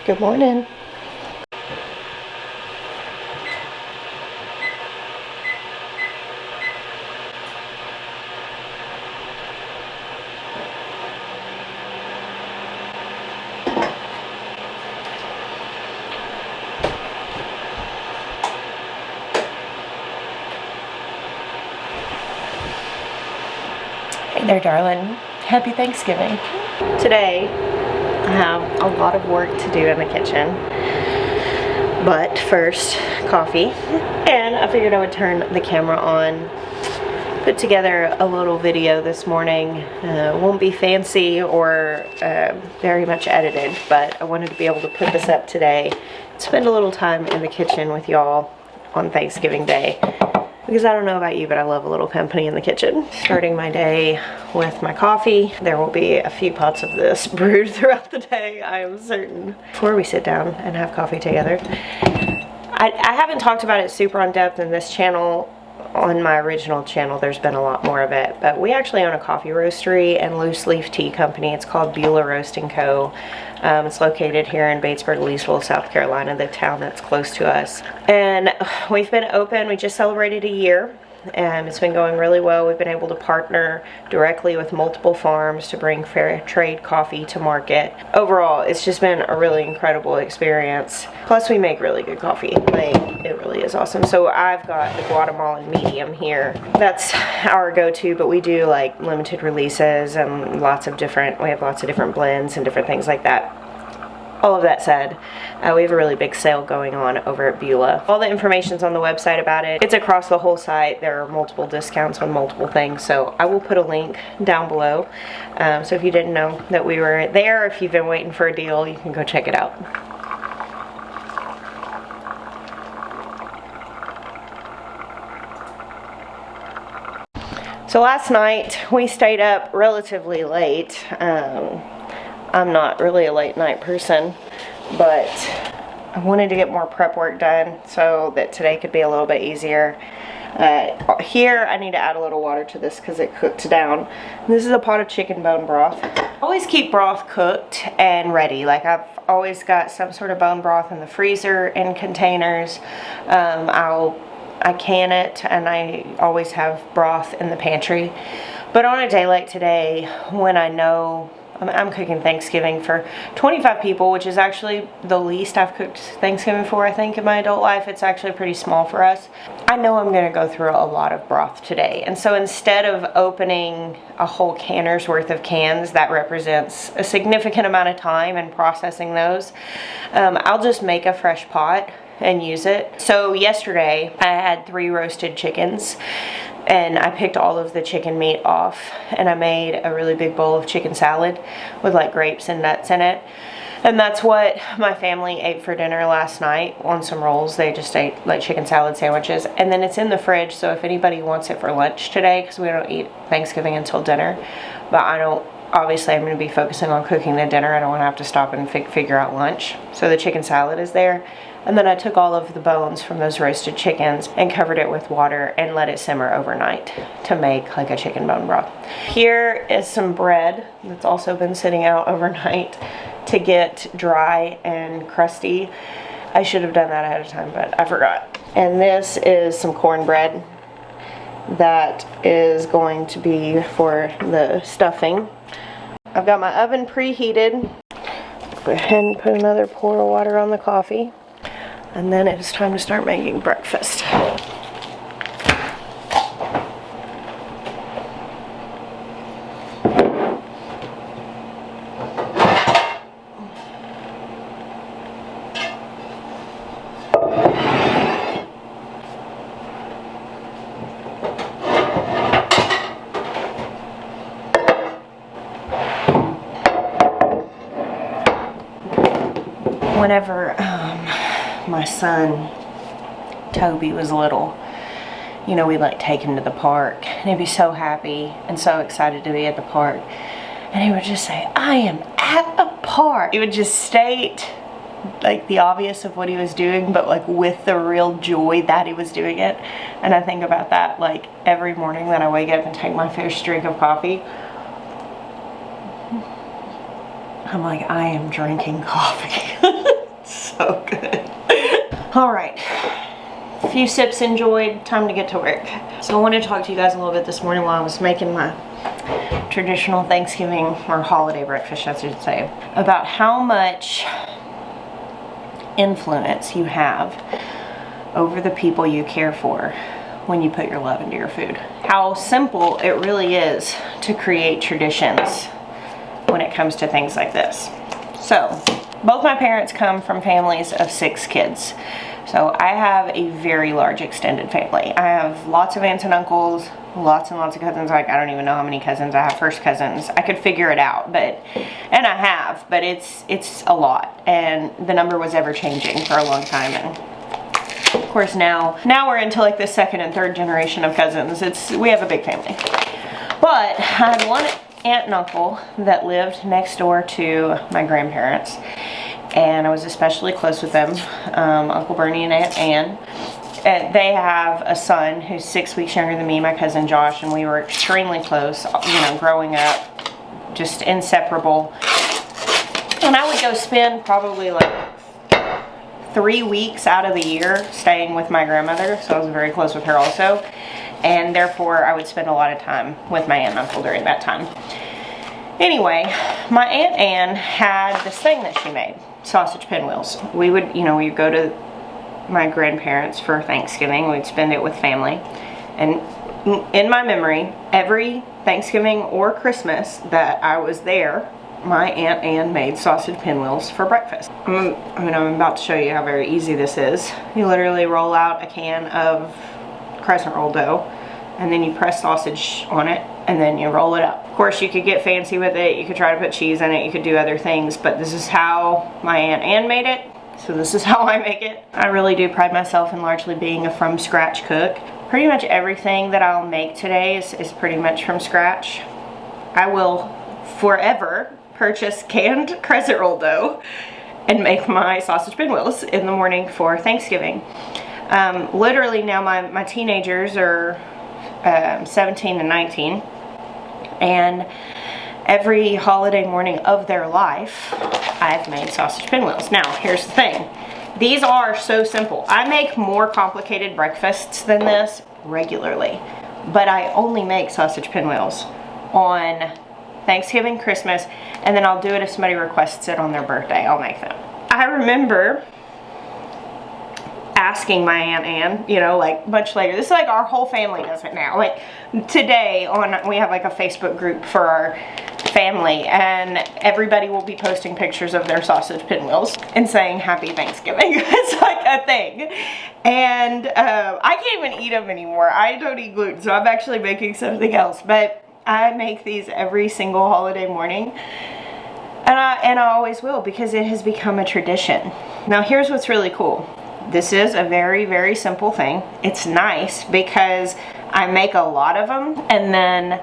Good morning. Hey there, darling. Happy Thanksgiving. Today, I have a lot of work to do in the kitchen. But first, coffee. And I figured I would turn the camera on. Put together a little video this morning. Won't be fancy or very much edited, but I wanted to be able to put this up today. Spend a little time in the kitchen with y'all on Thanksgiving Day. Because I don't know about you, but I love a little company in the kitchen. Starting my day with my coffee. There will be a few pots of this brewed throughout the day, I am certain. Before we sit down and have coffee together, I haven't talked about it super in depth in this channel. On my original channel, there's been a lot more of it, but we actually own a coffee roastery and loose leaf tea company. It's called Beulah Roasting Co. It's located here in Batesburg, Leesville, South Carolina, the town that's close to us. And we've been open, we just celebrated a year, and it's been going really well. We've been able to partner directly with multiple farms to bring fair trade coffee to market. Overall, it's just been a really incredible experience. Plus, we make really good coffee. Like, it really is awesome. So I've got the Guatemalan medium here. That's our go-to, but we do like limited releases and we have lots of different blends and different things like that. All of that said, we have a really big sale going on over at Beulah. All the information's on the website about it. It's across the whole site. There are multiple discounts on multiple things, so I will put a link down below. So if you didn't know that we were there, if you've been waiting for a deal, you can go check it out. So last night we stayed up relatively late. I'm not really a late night person, but I wanted to get more prep work done so that today could be a little bit easier. Here I need to add a little water to this because it cooked down. This is a pot of chicken bone broth. Always keep broth cooked and ready. Like, I've always got some sort of bone broth in the freezer in containers. I can it, and I always have broth in the pantry. But on a day like today, when I know I'm cooking Thanksgiving for 25 people, which is actually the least I've cooked Thanksgiving for, I think, in my adult life. It's actually pretty small for us. I know I'm going to go through a lot of broth today. And so instead of opening a whole canner's worth of cans, that represents a significant amount of time in processing those, I'll just make a fresh pot and use it. So yesterday I had 3 roasted chickens, and I picked all of the chicken meat off, and I made a really big bowl of chicken salad with like grapes and nuts in it. And that's what my family ate for dinner last night on some rolls. They just ate like chicken salad sandwiches, and then it's in the fridge, so if anybody wants it for lunch today, because we don't eat Thanksgiving until dinner, but obviously I'm going to be focusing on cooking the dinner. I don't want to have to stop and figure out lunch. So the chicken salad is there. And then I took all of the bones from those roasted chickens and covered it with water and let it simmer overnight to make like a chicken bone broth. Here is some bread that's also been sitting out overnight to get dry and crusty. I should have done that ahead of time, but I forgot. And this is some cornbread that is going to be for the stuffing. I've got my oven preheated. Go ahead and put another pour of water on the coffee. And then it's time to start making breakfast. Whenever my son Toby was little, you know, we'd like take him to the park, and he'd be so happy and so excited to be at the park, and he would just say, "I am at a park." He would just state like the obvious of what he was doing, but like with the real joy that he was doing it. And I think about that like every morning that I wake up and take my first drink of coffee. I'm like, I am drinking coffee. So good. All right. A few sips enjoyed, time to get to work. So I wanted to talk to you guys a little bit this morning while I was making my traditional Thanksgiving or holiday breakfast, I should say, about how much influence you have over the people you care for when you put your love into your food. How simple it really is to create traditions when it comes to things like this. So, both my parents come from families of 6 kids. So I have a very large extended family. I have lots of aunts and uncles, lots and lots of cousins. Like, I don't even know how many cousins I have. First cousins. I could figure it out, but it's a lot. And the number was ever changing for a long time. And of course now we're into like the 2nd and 3rd generation of cousins. We have a big family. But I had one aunt and uncle that lived next door to my grandparents, and I was especially close with them, Uncle Bernie and Aunt Ann. They have a son who's 6 weeks younger than me, my cousin Josh, and we were extremely close, growing up, just inseparable. And I would go spend probably like 3 weeks out of the year staying with my grandmother, so I was very close with her also. And therefore, I would spend a lot of time with my aunt and uncle during that time. Anyway, my Aunt Ann had this thing that she made, sausage pinwheels. We would, we'd go to my grandparents for Thanksgiving. We'd spend it with family. And in my memory, every Thanksgiving or Christmas that I was there, my Aunt Ann made sausage pinwheels for breakfast. I'm about to show you how very easy this is. You literally roll out a can of crescent roll dough, and then you press sausage on it, and then you roll it up. Of course, you could get fancy with it. You could try to put cheese in it. You could do other things, but this is how my Aunt Ann made it, so this is how I make it. I really do pride myself in largely being a from-scratch cook. Pretty much everything that I'll make today is pretty much from scratch. I will forever purchase canned crescent roll dough and make my sausage pinwheels in the morning for Thanksgiving. Literally now my teenagers are 17 and 19, and every holiday morning of their life I've made sausage pinwheels. Now here's the thing, these are so simple. I make more complicated breakfasts than this regularly, but I only make sausage pinwheels on Thanksgiving, Christmas, and then I'll do it if somebody requests it on their birthday. I'll make them. I remember asking my Aunt Ann, like much later. This is like our whole family does it now. Like today we have like a Facebook group for our family, and everybody will be posting pictures of their sausage pinwheels and saying Happy Thanksgiving. It's like a thing. And I can't even eat them anymore. I don't eat gluten, so I'm actually making something else. But I make these every single holiday morning. And I always will, because it has become a tradition. Now here's what's really cool. This is a very, very simple thing. It's nice because I make a lot of them, and then,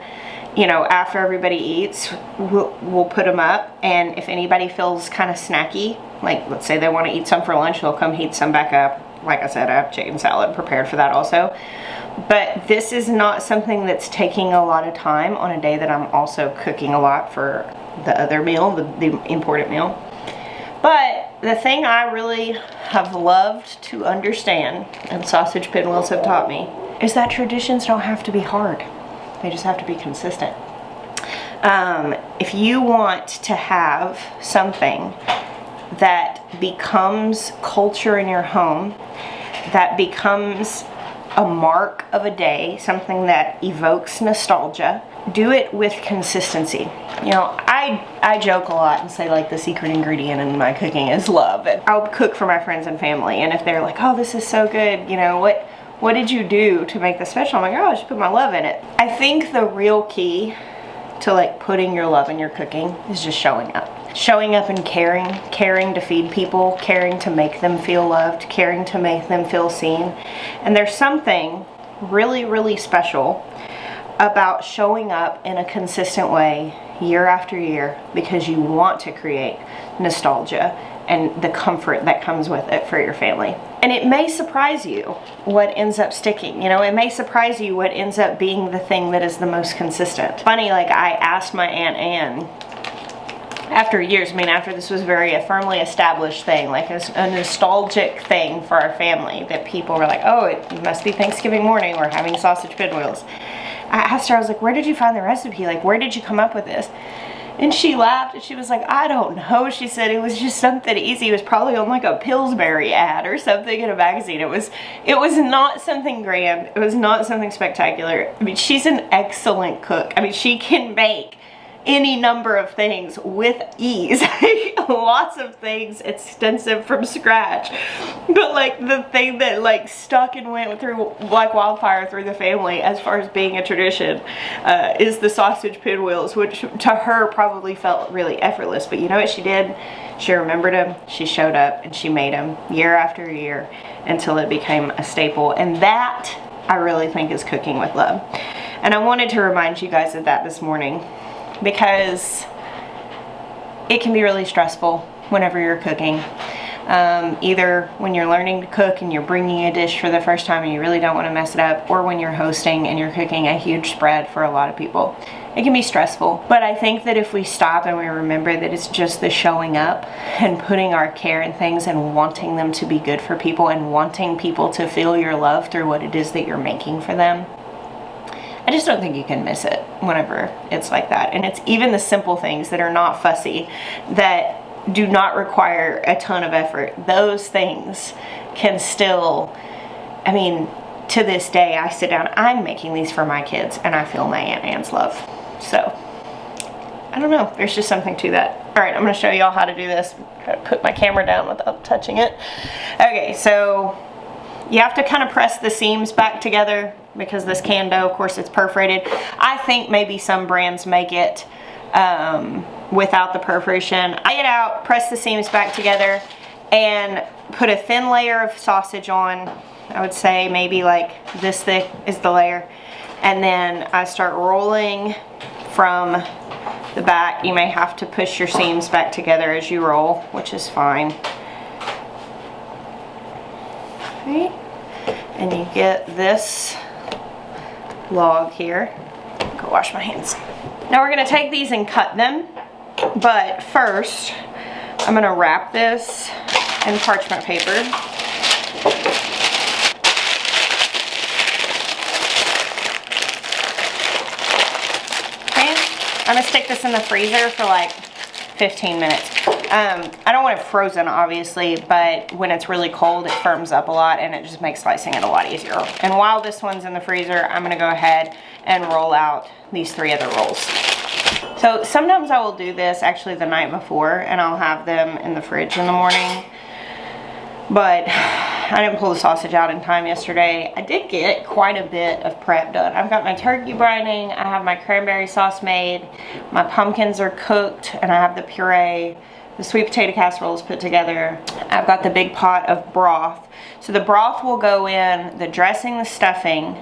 after everybody eats, we'll put them up, and if anybody feels kind of snacky, like let's say they want to eat some for lunch, they'll come heat some back up. Like I said, I have chicken salad prepared for that also. But this is not something that's taking a lot of time on a day that I'm also cooking a lot for the other meal, the important meal. But the thing I really have loved to understand, and sausage pinwheels have taught me, is that traditions don't have to be hard. They just have to be consistent. If you want to have something that becomes culture in your home, that becomes a mark of a day, something that evokes nostalgia, do it with consistency. I joke a lot and say like the secret ingredient in my cooking is love. And I'll cook for my friends and family, and if they're like, oh, this is so good, what did you do to make this special? I'm like, oh, I just put my love in it. I think the real key to like putting your love in your cooking is just showing up. Showing up and caring to feed people, caring to make them feel loved, caring to make them feel seen. And there's something really, really special about showing up in a consistent way year after year, because you want to create nostalgia and the comfort that comes with it for your family. And it may surprise you what ends up sticking. It may surprise you what ends up being the thing that is the most consistent. Funny, like I asked my Aunt Ann after years, I mean, after this was a firmly established thing, like a nostalgic thing for our family, that people were like, oh, it must be Thanksgiving morning, we're having sausage pinwheels. I asked her, I was like, where did you find the recipe? Like, where did you come up with this? And she laughed and she was like, I don't know. She said it was just something easy. It was probably on like a Pillsbury ad or something in a magazine. It was not something grand. It was not something spectacular. I mean, she's an excellent cook. I mean, she can make any number of things with ease. Lots of things extensive from scratch. But like the thing that like stuck and went through like wildfire through the family as far as being a tradition is the sausage pinwheels, which to her probably felt really effortless. But you know what she did? She remembered them, she showed up, and she made them year after year until it became a staple. And that, I really think, is cooking with love. And I wanted to remind you guys of that this morning, because it can be really stressful whenever you're cooking. Either when you're learning to cook and you're bringing a dish for the first time and you really don't want to mess it up, or when you're hosting and you're cooking a huge spread for a lot of people. It can be stressful. But I think that if we stop and we remember that it's just the showing up and putting our care in things and wanting them to be good for people and wanting people to feel your love through what it is that you're making for them, I just don't think you can miss it whenever it's like that. And it's even the simple things that are not fussy, that do not require a ton of effort. Those things can still, I mean, to this day, I sit down, I'm making these for my kids, and I feel my Aunt Anne's love. So, I don't know, there's just something to that. All right, I'm gonna show y'all how to do this. Try to put my camera down without touching it. Okay, so you have to kind of press the seams back together, because this can dough, of course, it's perforated. I think maybe some brands make it without the perforation. I get out, press the seams back together, and put a thin layer of sausage on. I would say maybe like this thick is the layer. And then I start rolling from the back. You may have to push your seams back together as you roll, which is fine. Okay. And you get this log here. Go wash my hands. Now we're gonna take these and cut them, but first I'm gonna wrap this in parchment paper. Okay, I'm gonna stick this in the freezer for like 15 minutes. I don't want it frozen, obviously, but when it's really cold, it firms up a lot and it just makes slicing it a lot easier. And while this one's in the freezer, I'm gonna go ahead and roll out these 3 other rolls. So sometimes I will do this actually the night before, and I'll have them in the fridge in the morning. But I didn't pull the sausage out in time yesterday. I did get quite a bit of prep done. I've got my turkey brining, I have my cranberry sauce made, my pumpkins are cooked, and I have the puree. The sweet potato casserole is put together. I've got the big pot of broth. So the broth will go in, the dressing, the stuffing.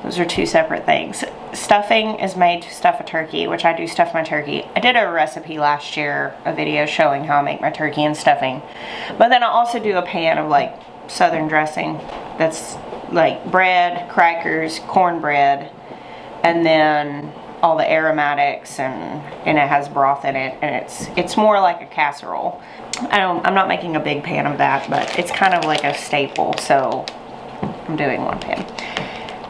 Those are 2 separate things. Stuffing is made to stuff a turkey, which I do stuff my turkey. I did a recipe last year, a video showing how I make my turkey and stuffing. But then I also do a pan of like southern dressing. That's like bread, crackers, cornbread, and then all the aromatics, and it has broth in it, and it's more like a casserole. I'm not making a big pan of that, but it's kind of like a staple, so I'm doing 1 pan.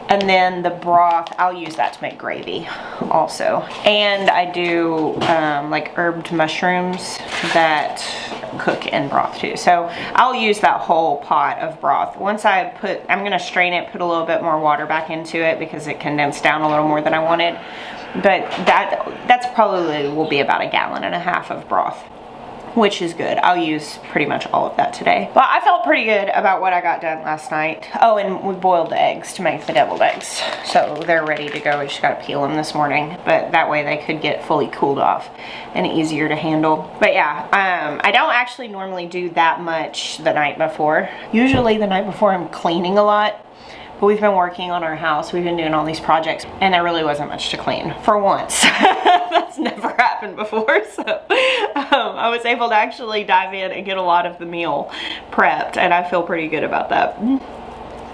And then the broth, I'll use that to make gravy also. And I do like herbed mushrooms that cook in broth too. So I'll use that whole pot of broth. Once I'm gonna strain it, put a little bit more water back into it because it condensed down a little more than I wanted. But that's probably will be about 1.5 gallons of broth, which is good. I'll use pretty much all of that today. But I felt pretty good about what I got done last night. Oh, and we boiled the eggs to make the deviled eggs. So they're ready to go. We just gotta peel them this morning. But that way they could get fully cooled off and easier to handle. But yeah, I don't actually normally do that much the night before. Usually the night before I'm cleaning a lot. But we've been working on our house. We've been doing all these projects, and there really wasn't much to clean for once. That's never happened before, so I was able to actually dive in and get a lot of the meal prepped, and I feel pretty good about that.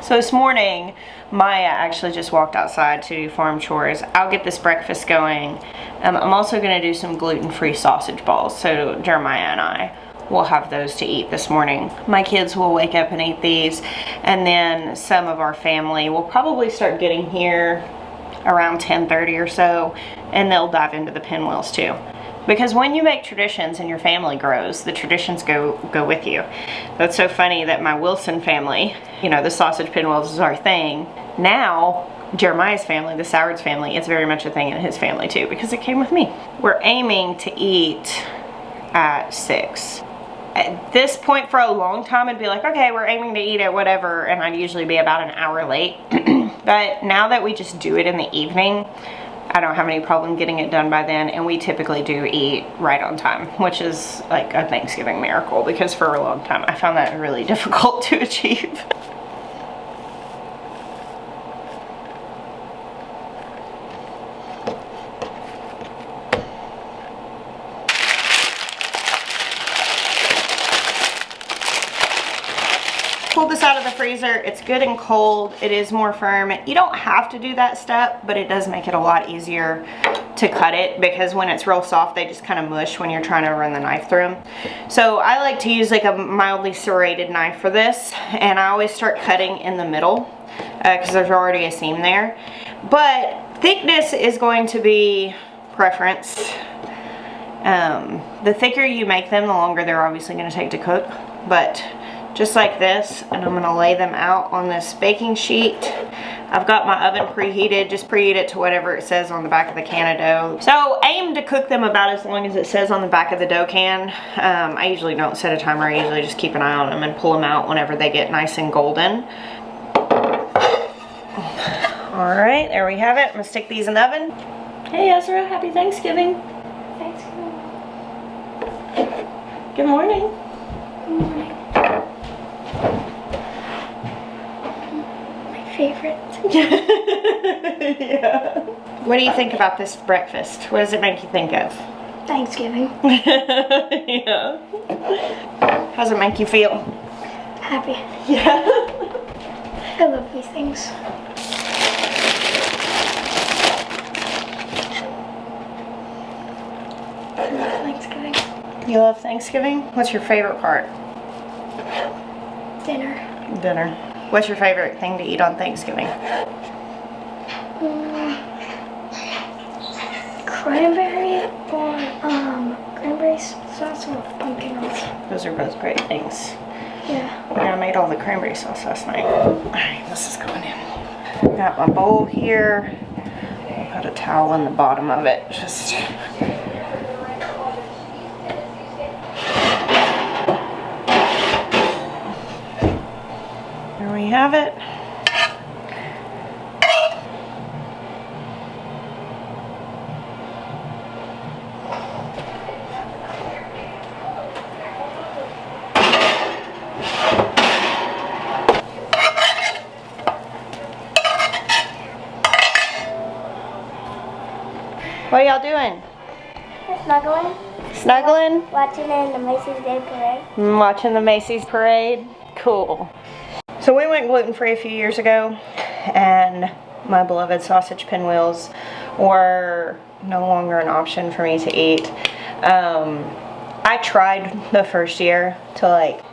So this morning, Maya actually just walked outside to do farm chores. I'll get this breakfast going. I'm also gonna do some gluten-free sausage balls. So Jeremiah and I will have those to eat this morning. My kids will wake up and eat these, and then some of our family will probably start getting here around 10:30 or so, and they'll dive into the pinwheels too. Because when you make traditions and your family grows, the traditions go with you. That's so funny that my Wilson family, you know, the sausage pinwheels is our thing. Now, Jeremiah's family, the Sowards family, it's very much a thing in his family too, because it came with me. We're aiming to eat at 6. At this point for a long time, I'd be like, okay, we're aiming to eat at whatever, and I'd usually be about an hour late. But now that we just do it in the evening, I don't have any problem getting it done by then, and we typically do eat right on time, which is like a Thanksgiving miracle, because for a long time I found that really difficult to achieve. Pull this out of the freezer. It's good and cold. It is more firm. You don't have to do that step, but it does make it a lot easier to cut it, because when it's real soft, they just kind of mush when you're trying to run the knife through them. So I like to use like a mildly serrated knife for this, and I always start cutting in the middle because there's already a seam there. But thickness is going to be preference. The thicker you make them, the longer they're obviously going to take to cook. But just like this, and I'm gonna lay them out on this baking sheet. I've got my oven preheated. Just preheat it to whatever it says on the back of the can of dough. So aim to cook them about as long as it says on the back of the dough can. I usually don't set a timer. I usually just keep an eye on them and pull them out whenever they get nice and golden. All right, there we have it. I'm gonna stick these in the oven. Hey Ezra, happy Thanksgiving. Thanksgiving. Good morning. Good morning. Favorite. Yeah. What do you think about this breakfast? What does it make you think of? Thanksgiving. Yeah. How does it make you feel? Happy. Yeah. I love these things. I love Thanksgiving. You love Thanksgiving? What's your favorite part? Dinner. Dinner. What's your favorite thing to eat on Thanksgiving? Cranberry or cranberry sauce or pumpkin rolls. Those are both great things. Yeah. Yeah, I made all the cranberry sauce last night. Alright, this is going in. Got my bowl here. I'll put a towel in the bottom of it. Just there we have it. What are y'all doing? Snuggling. Snuggling? Watching in the Macy's Day Parade. Watching the Macy's parade. Cool. So we went gluten-free a few years ago, and my beloved sausage pinwheels were no longer an option for me to eat. I tried the first year to like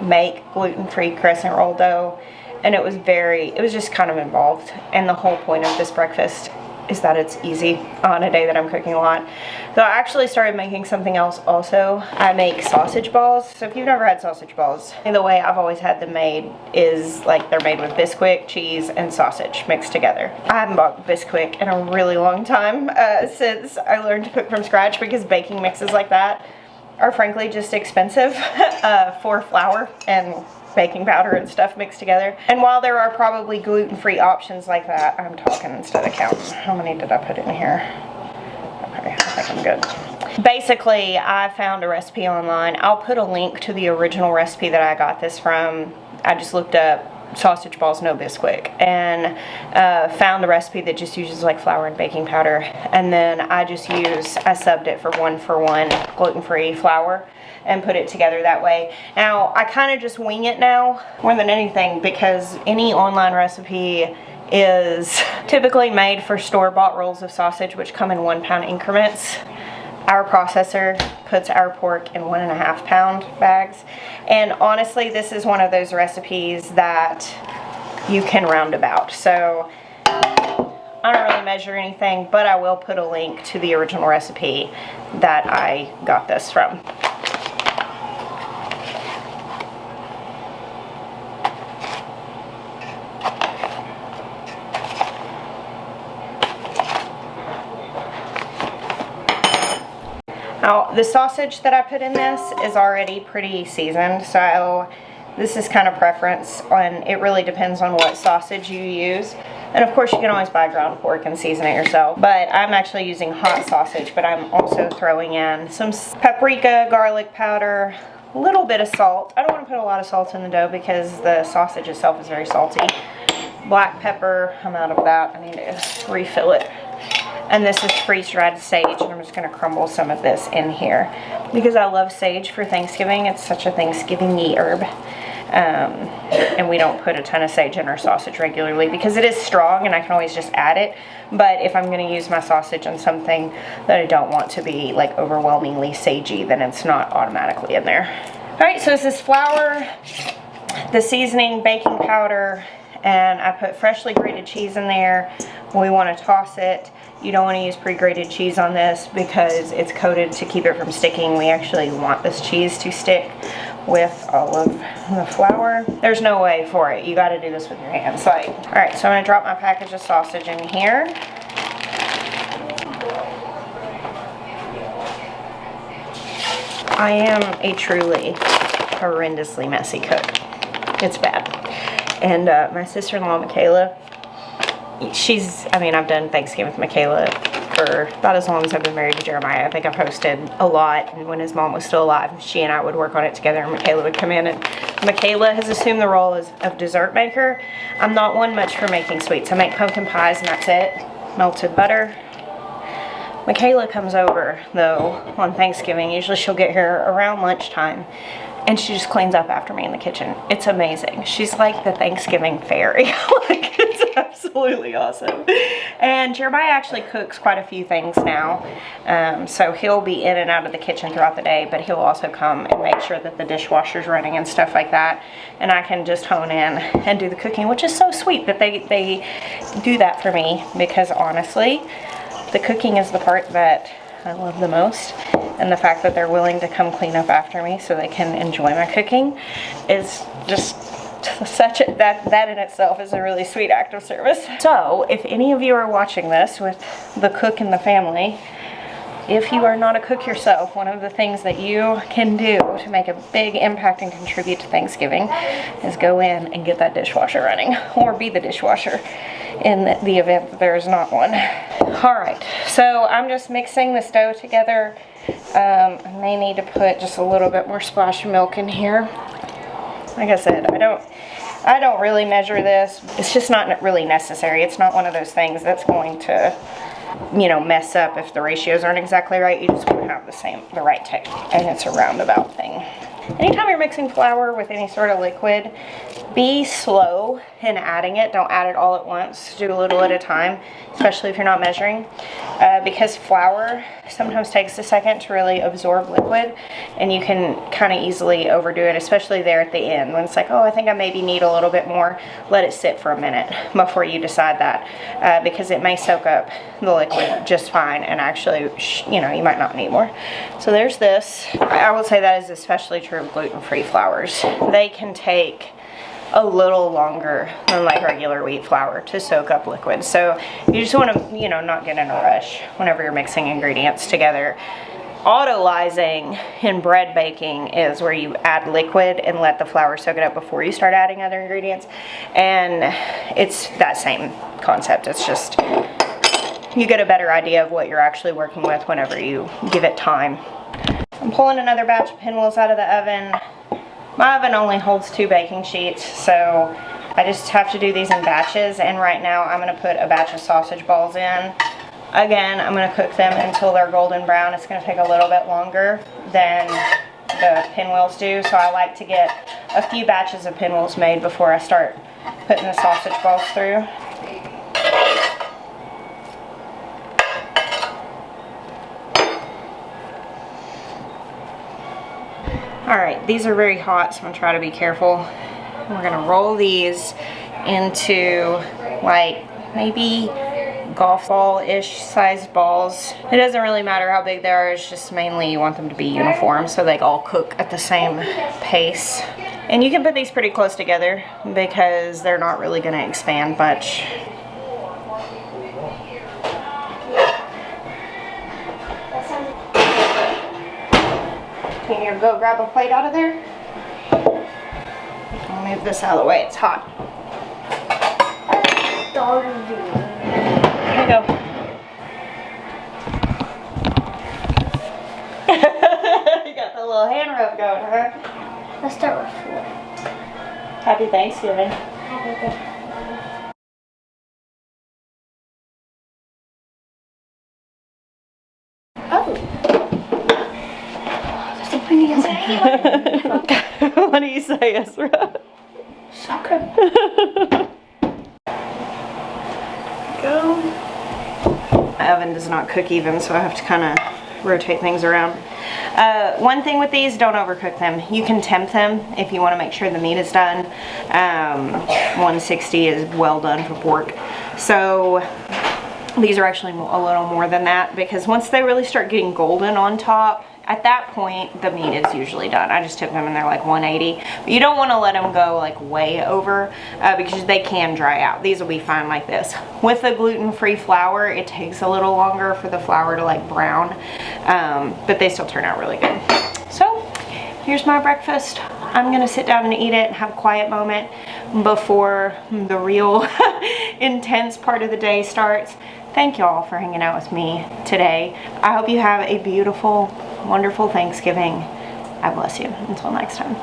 make gluten-free crescent roll dough, and it was just kind of involved. And the whole point of this breakfast is that it's easy on a day that I'm cooking a lot. So I actually started making something else also. I make sausage balls. So if you've never had sausage balls, the way I've always had them made is like they're made with Bisquick, cheese, and sausage mixed together. I haven't bought Bisquick in a really long time since I learned to cook from scratch, because baking mixes like that are frankly just expensive for flour and baking powder and stuff mixed together. And while there are probably gluten-free options like that, I'm talking instead of counting. How many did I put in here? Okay, I think I'm good. Basically, I found a recipe online. I'll put a link to the original recipe that I got this from. I just looked up sausage balls no Bisquick and found a recipe that just uses like flour and baking powder, and then I subbed it for 1-for-1 gluten-free flour. and put it together that way. Now, I kind of just wing it now more than anything, because any online recipe is typically made for store-bought rolls of sausage, which come in 1 pound increments. Our processor puts our pork in 1.5 pound bags. And honestly, this is one of those recipes that you can round about. So I don't really measure anything, but I will put a link to the original recipe that I got this from. Now, the sausage that I put in this is already pretty seasoned, so this is kind of preference, and it really depends on what sausage you use. And of course, you can always buy ground pork and season it yourself, but I'm actually using hot sausage, but I'm also throwing in some paprika, garlic powder, a little bit of salt. I don't want to put a lot of salt in the dough because the sausage itself is very salty. Black pepper, I'm out of that. I need to refill it. And this is freeze-dried sage, and I'm just going to crumble some of this in here because I love sage for Thanksgiving. It's such a Thanksgiving-y herb. And we don't put a ton of sage in our sausage regularly because it is strong and I can always just add it. But if I'm going to use my sausage on something that I don't want to be like overwhelmingly sagey, then it's not automatically in there. Alright, so this is flour, the seasoning, baking powder, and I put freshly grated cheese in there. We want to toss it. You don't want to use pre-grated cheese on this because it's coated to keep it from sticking. We actually want this cheese to stick with all of the flour. There's no way for it. You got to do this with your hands. Like, all right, so I'm going to drop my package of sausage in here. I am a truly horrendously messy cook. It's bad. And my sister-in-law, Michaela, I've done Thanksgiving with Michaela for about as long as I've been married to Jeremiah. I think I posted a lot, and when his mom was still alive, she and I would work on it together, and Michaela would come in, and Michaela has assumed the role of dessert maker. I'm not one much for making sweets. I make pumpkin pies, and that's it. Melted butter. Michaela comes over, though, on Thanksgiving. Usually she'll get here around lunchtime, and she just cleans up after me in the kitchen. It's amazing. She's like the Thanksgiving fairy. Like, it's absolutely awesome. And Jeremiah actually cooks quite a few things now. So he'll be in and out of the kitchen throughout the day, but he'll also come and make sure that the dishwasher's running and stuff like that. And I can just hone in and do the cooking, which is so sweet that they do that for me, because honestly, the cooking is the part that I love the most, and the fact that they're willing to come clean up after me so they can enjoy my cooking is just such a, that in itself is a really sweet act of service. So if any of you are watching this with the cook in the family, if you are not a cook yourself, one of the things that you can do to make a big impact and contribute to Thanksgiving is go in and get that dishwasher running, or be the dishwasher in the event that there is not one. Alright, so I'm just mixing this dough together. I may need to put just a little bit more splash of milk in here. Like I said, I don't really measure this. It's just not really necessary. It's not one of those things that's going to, you know, mess up if the ratios aren't exactly right. You just want to have the right texture, and it's a roundabout thing. Anytime you're mixing flour with any sort of liquid, be slow in adding it. Don't add it all at once. Do a little at a time, especially if you're not measuring, because flour sometimes takes a second to really absorb liquid, and you can kind of easily overdo it, especially there at the end when it's like, oh, I think I maybe need a little bit more. Let it sit for a minute before you decide that, because it may soak up the liquid just fine, and actually, you know, you might not need more. So there's this. I would say that is especially true of gluten-free flours. They can take a little longer than like regular wheat flour to soak up liquid. So you just want to, you know, not get in a rush whenever you're mixing ingredients together. Autolyzing in bread baking is where you add liquid and let the flour soak it up before you start adding other ingredients. And it's that same concept. It's just, you get a better idea of what you're actually working with whenever you give it time. I'm pulling another batch of pinwheels out of the oven. My oven only holds 2 baking sheets, so I just have to do these in batches, and right now I'm going to put a batch of sausage balls in. Again, I'm going to cook them until they're golden brown. It's going to take a little bit longer than the pinwheels do, so I like to get a few batches of pinwheels made before I start putting the sausage balls through. Alright, these are very hot, so I'm going to try to be careful. We're going to roll these into like maybe golf ball-ish sized balls. It doesn't really matter how big they are, it's just mainly you want them to be uniform so they all cook at the same pace. And you can put these pretty close together because they're not really going to expand much. Can you go grab a plate out of there? I'll move this out of the way, it's hot. Here you go. You got the little hand rub going, huh? Let's start with 4. Happy Thanksgiving. Happy Thanksgiving. Oh. There's something you say. What do you say, Ezra? Soccer. Go. My oven does not cook even, so I have to kind of rotate things around. One thing with these, don't overcook them. You can temp them if you want to make sure the meat is done. 160 is well done for pork. So these are actually a little more than that, because once they really start getting golden on top, at that point the meat is usually done. I just tip them and they're like 180. But you don't want to let them go like way over because they can dry out. These will be fine like this. With the gluten-free flour, it takes a little longer for the flour to like brown, but they still turn out really good. So here's my breakfast. I'm gonna sit down and eat it and have a quiet moment before the real intense part of the day starts. Thank y'all for hanging out with me today. I hope you have a beautiful, wonderful Thanksgiving. I bless you. Until next time.